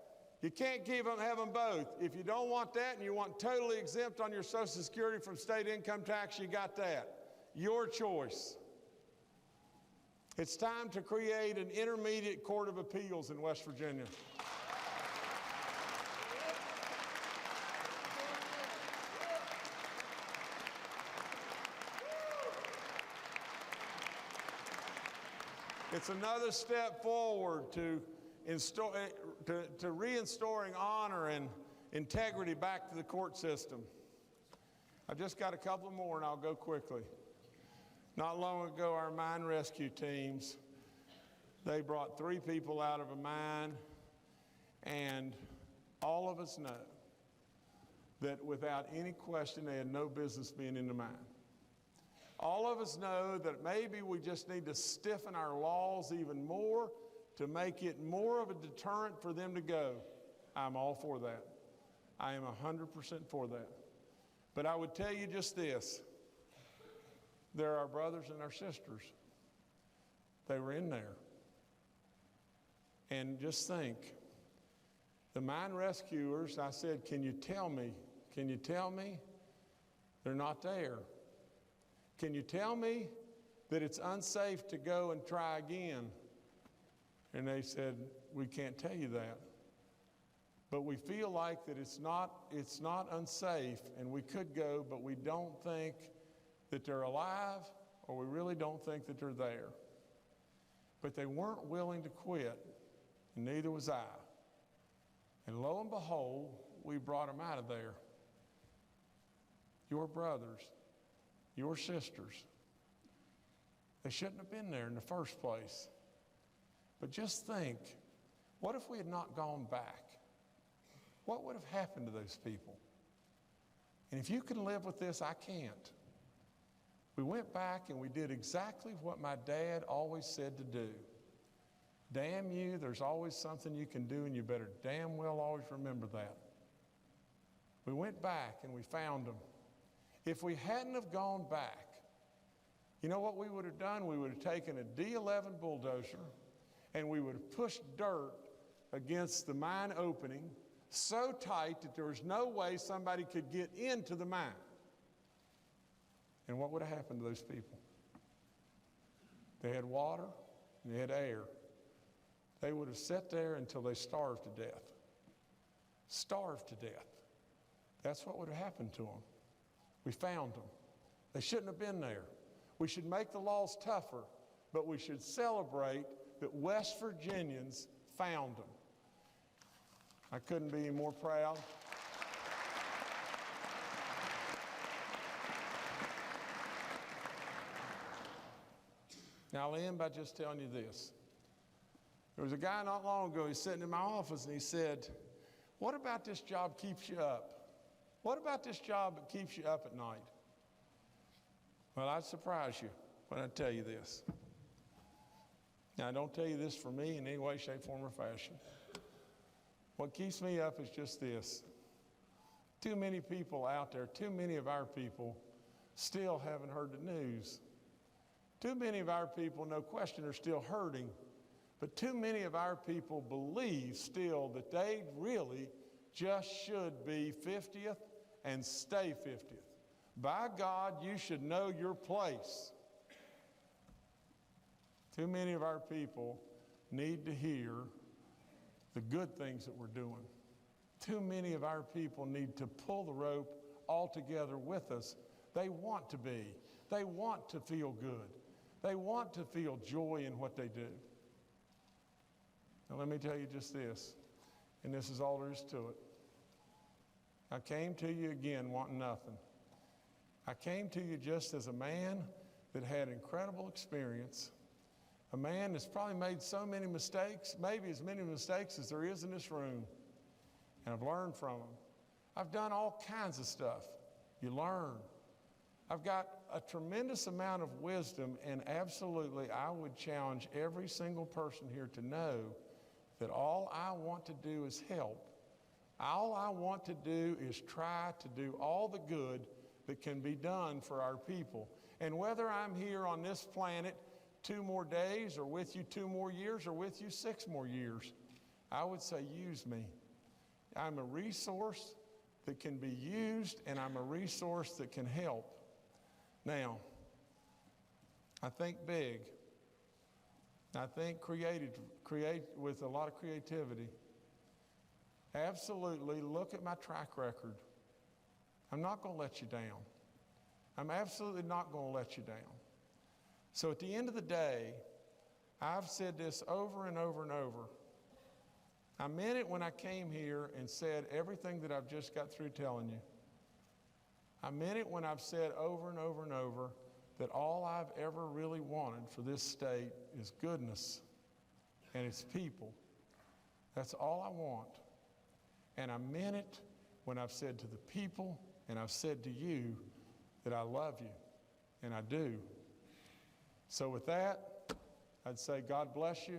You can't have them both. If you don't want that and you want totally exempt on your Social Security from state income tax, you got that. Your choice. It's time to create an intermediate court of appeals in West Virginia. It's another step forward to reinstalling honor and integrity back to the court system. I've just got a couple more and I'll go quickly. Not long ago, our mine rescue teams, they brought 3 people out of a mine, and all of us know that without any question, they had no business being in the mine. All of us know that maybe we just need to stiffen our laws even more to make it more of a deterrent for them to go. I'm all for that. I am 100% for that. But I would tell you just this. They're our brothers and our sisters. They were in there. And just think, the mine rescuers, I said, can you tell me? Can you tell me they're not there? Can you tell me that it's unsafe to go and try again? And they said, we can't tell you that. But we feel like that it's not unsafe, and we could go, but we don't think that they're alive, or we really don't think that they're there. But they weren't willing to quit, and neither was I. And lo and behold, we brought them out of there. Your brothers, your sisters, they shouldn't have been there in the first place. But just think, what if we had not gone back? What would have happened to those people? And if you can live with this, I can't. We went back and we did exactly what my dad always said to do. Damn you, there's always something you can do, and you better damn well always remember that. We went back and we found them. If we hadn't have gone back, you know what we would have done? We would have taken a D11 bulldozer and we would have pushed dirt against the mine opening so tight that there was no way somebody could get into the mine. And what would have happened to those people? They had water and they had air. They would have sat there until they starved to death. Starved to death. That's what would have happened to them. We found them. They shouldn't have been there. We should make the laws tougher, but we should celebrate that West Virginians found them. I couldn't be more proud. Now I'll end by just telling you this. There was a guy not long ago, he's sitting in my office and he said, what about this job keeps you up? What about this job that keeps you up at night? Well, I'd surprise you when I tell you this. Now, I don't tell you this for me in any way, shape, form, or fashion. What keeps me up is just this. Too many people out there, too many of our people still haven't heard the news. Too many of our people, no question, are still hurting. But too many of our people believe still that they really just should be 50th and stay 50th. By God, you should know your place. Too many of our people need to hear the good things that we're doing. Too many of our people need to pull the rope all together with us. They want to be. They want to feel good. They want to feel joy in what they do. Now let me tell you just this, and this is all there is to it. I came to you again wanting nothing. I came to you just as a man that had incredible experience, a man that's probably made so many mistakes, maybe as many mistakes as there is in this room, and I've learned from them. I've done all kinds of stuff. You learn. I've got a tremendous amount of wisdom, and absolutely I would challenge every single person here to know that all I want to do is help. All I want to do is try to do all the good that can be done for our people. And whether I'm here on this planet 2 more days, or with you 2 more years, or with you 6 more years, I would say use me. I'm a resource that can be used, and I'm a resource that can help. Now, I think big. I think create with a lot of creativity. Absolutely look at my track record. I'm not going to let you down. I'm absolutely not going to let you down. So at the end of the day, I've said this over and over and over. I meant it when I came here and said everything that I've just got through telling you. I meant it when I've said over and over and over that all I've ever really wanted for this state is goodness and its people. That's all I want. And I meant it when I've said to the people and I've said to you that I love you, and I do. So with that, I'd say God bless you,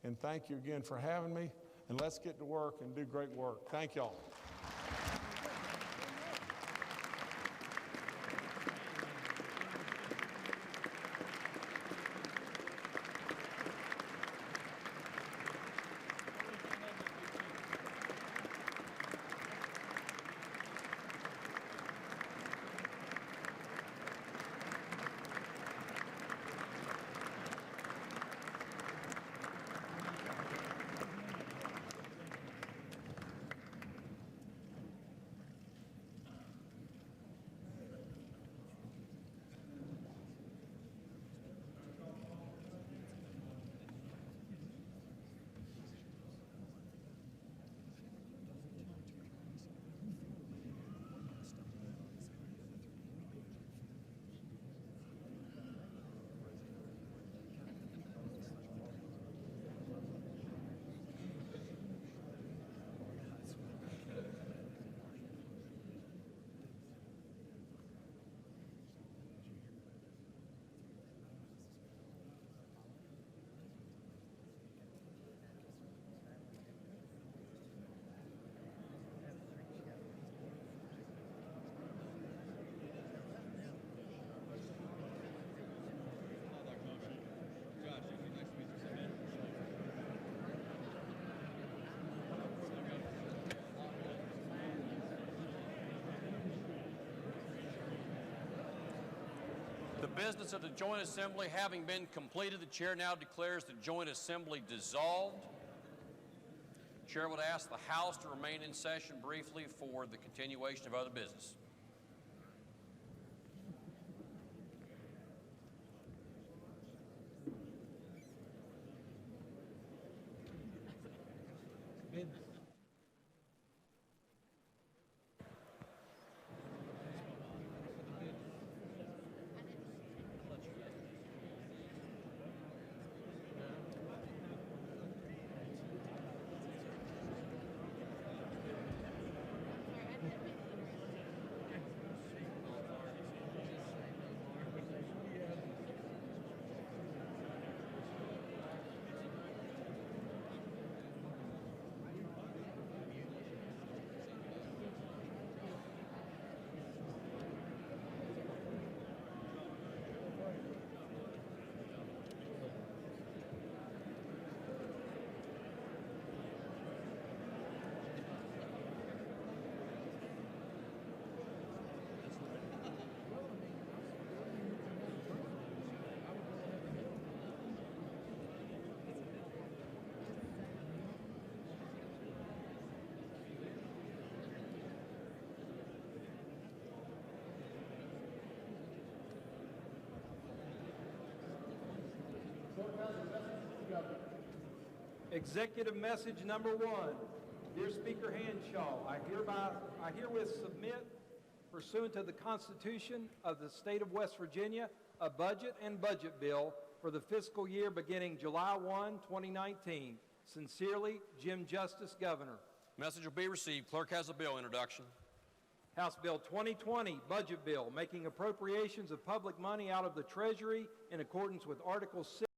and thank you again for having me, and let's get to work and do great work. Thank y'all. The business of the joint assembly having been completed, the chair now declares the joint assembly dissolved. Chair would ask the House to remain in session briefly for the continuation of other business. Executive message number 1. Dear Speaker Hanshaw, I herewith submit, pursuant to the Constitution of the State of West Virginia, a budget and budget bill for the fiscal year beginning July 1, 2019. Sincerely, Jim Justice, Governor. Message will be received. Clerk has a bill introduction. House Bill 2020, Budget Bill, making appropriations of public money out of the Treasury in accordance with Article 6